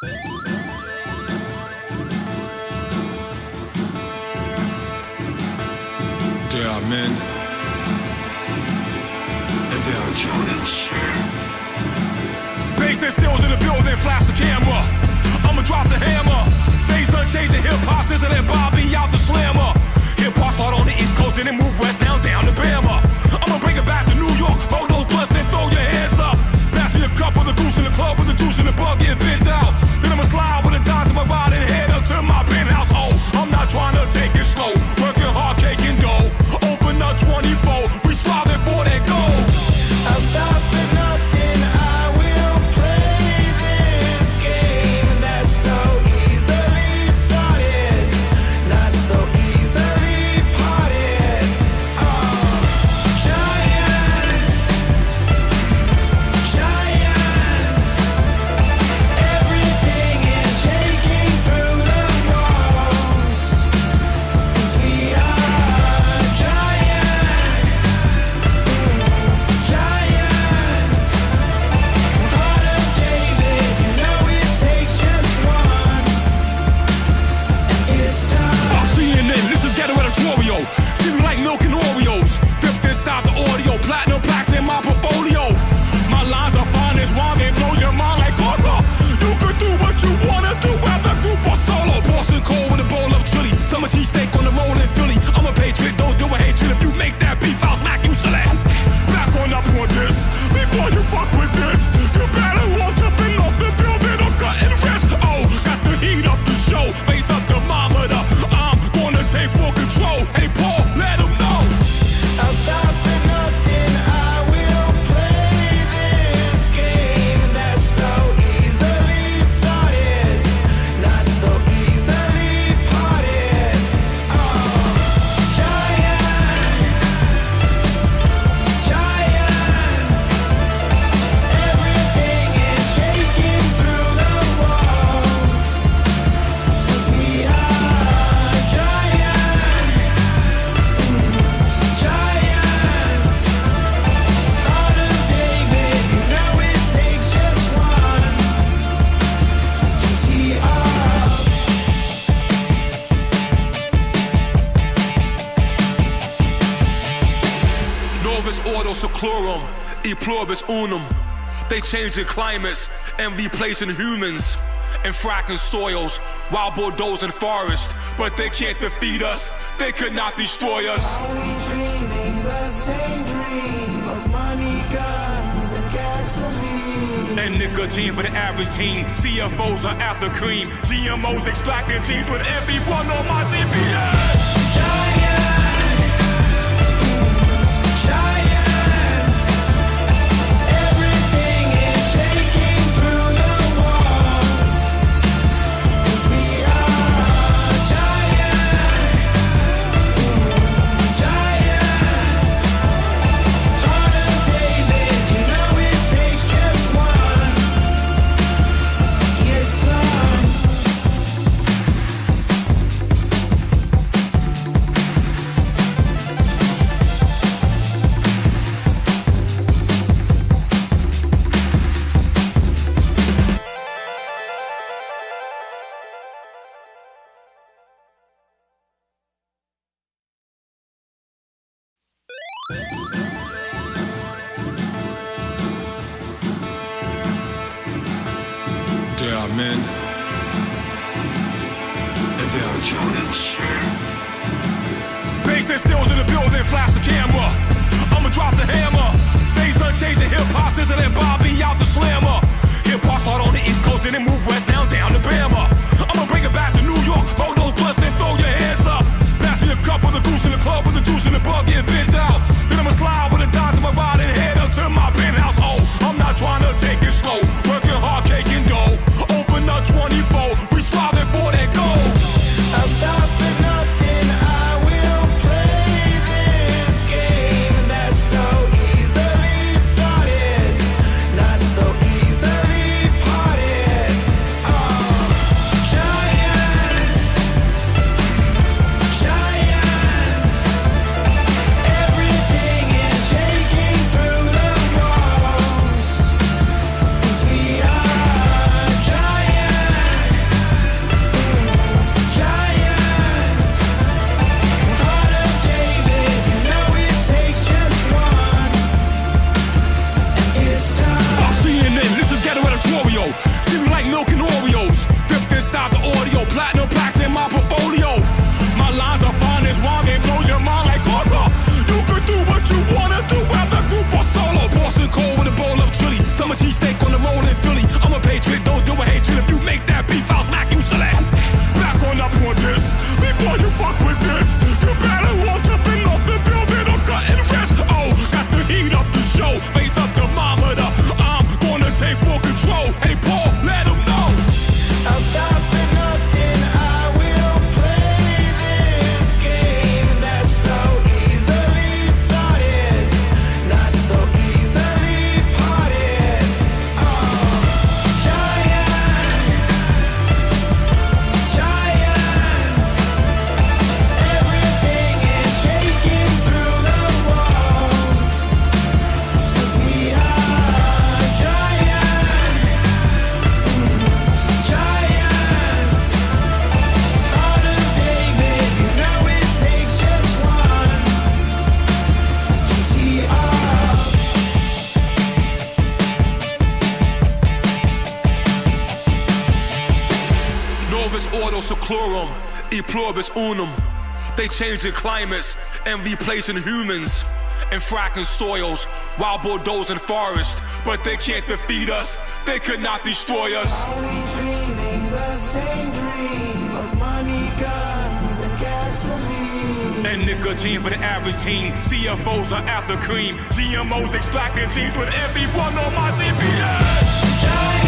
There are men, and there are giants. Bass and stills in the building, flash the camera. I'ma drop the hammer. Things done changed the hip-hop since I let Bobby out the slammer. Hip-hop start on the East Coast and then move west, now down to Bama. I'ma bring it back to New York, roll those blunts and throw your hands up. Pass me a cup of the goose in the club with the juice in the bug getting bent out. Then I'ma slide with a dime to my ride and head up to my penthouse. Oh, I'm not trying to take it slow, working hard, cake and dough. Open up 24, we striving for that goal. I'll stop for nothing, I will play this game that's so easily started, not so easily parted. Giants, everything is shaking through the walls, 'cause we are giants. Heart of David, you know it takes just one, and it's time. Fuck CNN, this is ghetto editorial. See me like milk and Oreos. Dipped inside the audio, platinum plaques in my portfolio. My lines are fine as wine, they blow your mind like coca. You can do what you wanna do, whether group or solo. Boston cold with a bowl of chili, summer cheesesteak on the roll in Philly. I'm a patriot, don't do a hatred. If you make that beef, I'll smack you silly. Back on up on this, before you fuck with this. You better walk jumping off the building or cutting wrist. Oh, got the heat up the show, face up thermometer. I'm gonna take full control. Hey Paul, let him know. I'll stop for nothing, I will play this game that's so easily started, not so easily parted. Giants, everything is shaking through the walls, 'cause we are giants. Heart of David, you know it takes just one to tee off. Novus Ordo Seclorum, E Pluribus Unum. They changing climates and replacing humans and fracking soils, wild bulldozing forests. But they can't defeat us, they could not destroy us. Are we dreaming the same dream of money, guns, and gasoline? And nicotine for the average teen. CFOs are after cream. GMOs extracting genes with everyone on my TPA. Everything is shaking through the walls, 'cause we are giants. Heart of David, you know it takes just one. Yes, son. There are men, and there are giants. Bass and stills in the building, flash the camera. I'ma drop the hammer. Things done changed the hip-hop since I let Bobby out the slammer. Hip-hop start on the East Coast and then move west, now down to Bama. I'ma bring it back to New York, roll those blunts and throw your hands up. Pass me a cup of the goose in the club with the juice in the bug getting bent out. Then I'ma slide with a dime to my ride and head up to my penthouse. Oh, I'm not trying to take it slow, working hard, cake and dough. Open up 24, we striving for that goal. I'll stop for nothing, I will play this game that's so easily started, not so easily milk and Oreos. Dipped inside the audio, platinum plaques in my portfolio. My lines are fine as wine, they blow your mind like coca. You could do what you wanna do, whether group or solo. Boston cold with a bowl of chili, summer cheesesteak on the roll in Philly. I'm a patriot, don't do a hatred. If you make that beef, I'll smack you silly. Back on up on this, before you fuck with this. You better walk jumping off the building or cutting wrist. Oh, got the heat up the show, face up thermometer. I'm gonna take full control. Hey Paul, let him know. I'll stop for nothing, I will play this game that's so easily started, not so easily parted. Giants, everything is shaking through the walls. 'Cause we are giants. Heart of David, you know it takes just one. GTR. Novus ordo seclorum, e pluribus unum. They changing climates and replacing humans and fracking soils while bulldozing forests. But they can't defeat us, they could not destroy us. Are we dreaming the same dream of money, guns, and gasoline? And nicotine for the average teen. CFOs are after cream. GMOs extracting genes with everyone on my TPS. Giants.